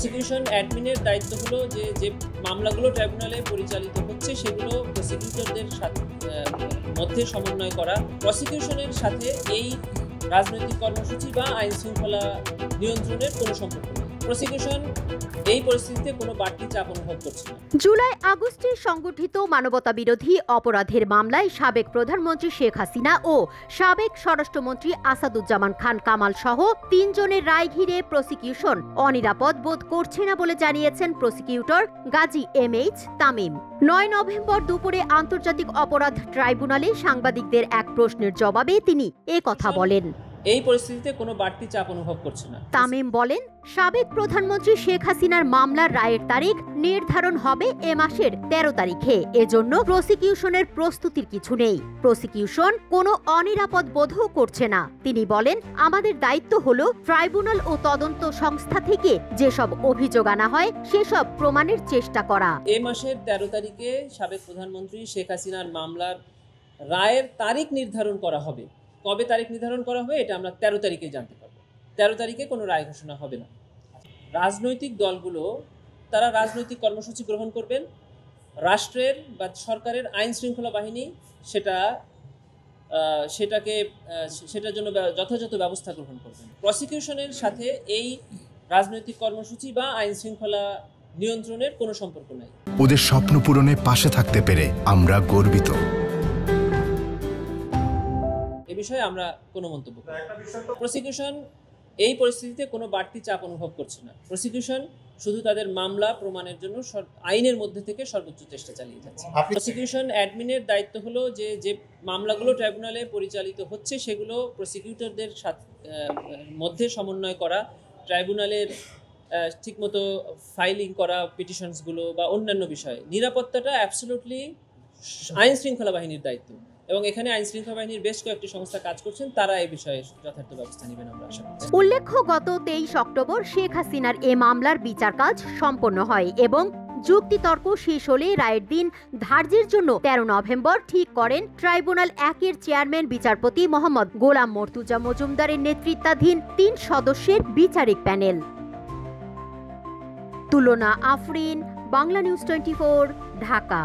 Prosecution অ্যাডমিনের দায়িত্ব হলো যে মামলাগুলো ট্রাইব্যুনালে পরিচালিত হচ্ছে সেগুলো প্রসিকিউটরদের সাথে মধ্যে সমন্বয় করা। প্রসিকিউশনের সাথে এই রাজনৈতিক কর্মসূচি বা আইন শৃঙ্খলা নিয়ন্ত্রণের কোনো সম্পর্ক নেই। প্রসিকিউশন এই পরিস্থিতিতে কোনো বাড়তি চাপ অনুভব করছে না। জুলাই আগস্টে সংগঠিত মানবতা বিরোধী অপরাধের মামলায় সাবেক প্রধানমন্ত্রী শেখ হাসিনা ও সাবেক স্বরাষ্ট্রমন্ত্রী আসাদুজ্জামান খান কামাল সহ 3 জনের রায় ঘিরে প্রসিকিউশন অনিরাপদ বোধ করছে না বলে জানিয়েছেন prosecutor Gazi MH Tamim. 9 November দুপুরে আন্তর্জাতিক অপরাধ ট্রাইব্যুনালে সাংবাদিকদের এক প্রশ্নের জবাবে তিনি কথা বলেন। এই পরিস্থিতিতে কোনো বাড়তি চাপ অনুভব করছে না। তামিম বলেন, সাবেক প্রধানমন্ত্রী শেখ হাসিনার মামলার রায়ের তারিখ নির্ধারণ হবে এ মাসের 13 তারিখে। এজন্য প্রসিকিউশনের প্রস্তুতির কিছু নেই। প্রসিকিউশন কোনো অনিরাপদ বোধও করছে না। তিনি বলেন, আমাদের দায়িত্ব হলো ট্রাইব্যুনাল ও তদন্ত সংস্থা থেকে যেসব অভিযোগ আনা হয় সেসব প্রমাণের চেষ্টা করা। এ মাসের 13 তারিখে সাবেক প্রধানমন্ত্রী শেখ হাসিনার মামলার রায়ের তারিখ নির্ধারণ করা হবে। কবে তারিখ নির্ধারণ করা হবে এটা আমরা 13 তারিখে জানতে পারবো। 13 তারিখে কোনো রায় ঘোষণা হবে না। রাজনৈতিক দলগুলো তারা রাজনৈতিক কর্মসূচি গ্রহণ করবেন, রাষ্ট্রের বা সরকারের আইন শৃঙ্খলা বাহিনী সেটার জন্য যথাযথ ব্যবস্থা গ্রহণ করবেন। প্রসিকিউশনের সাথে এই রাজনৈতিক কর্মসূচি বা আইন শৃঙ্খলা নিয়ন্ত্রণের কোনো সম্পর্ক নেই। ওদের স্বপ্ন পূরণে পাশে থাকতে পেরে আমরা গর্বিত। এ বিষয়ে আমরা কোনো মন্তব্য করি না। প্রসিকিউশন এই পরিস্থিতিতে কোনো বাড়তি চাপ অনুভব করছে না। প্রসিকিউশন শুধু তাদের মামলা প্রমাণের জন্য আইনের মধ্যে থেকে সর্বোচ্চ চেষ্টা চালিয়ে যাচ্ছে। প্রসিকিউশন অ্যাডমিনের দায়িত্ব হলো যে মামলাগুলো ট্রাইব্যুনালে পরিচালিত হচ্ছে সেগুলো প্রসিকিউটরদের মধ্যে সমন্বয় করা, ট্রাইব্যুনালের ঠিকমতো ফাইলিং করা পিটিশনসগুলো বা অন্যান্য বিষয়ে। নিরাপত্তাটা অ্যাবসলিউটলি আইন শৃঙ্খলা বাহিনীর দায়িত্ব এবং এখানে আইন শৃঙ্খলা বাহিনীর বেশ কয়েকটি সংস্থা কাজ করছেন, তারা এই বিষয়ে যথার্থ ব্যবস্থা নেবেন আমরা আশা করছি। উল্লেখ্য, গত 23 অক্টোবর শেখ হাসিনার এ মামলার বিচার কাজ সম্পন্ন হয় এবং যুক্তিতর্ক শেষ হলে রায়ের দিন ধার্যের জন্য 13 নভেম্বর ঠিক করেন ট্রাইব্যুনাল 1-এর চেয়ারম্যান বিচারপতি মোহাম্মদ গোলাম মর্তুজা মজুমদারের নেতৃত্বাধীন 3 সদস্যের বিচারিক প্যানেল। তুলনা আফরিন, বাংলা নিউজ 24, ঢাকা।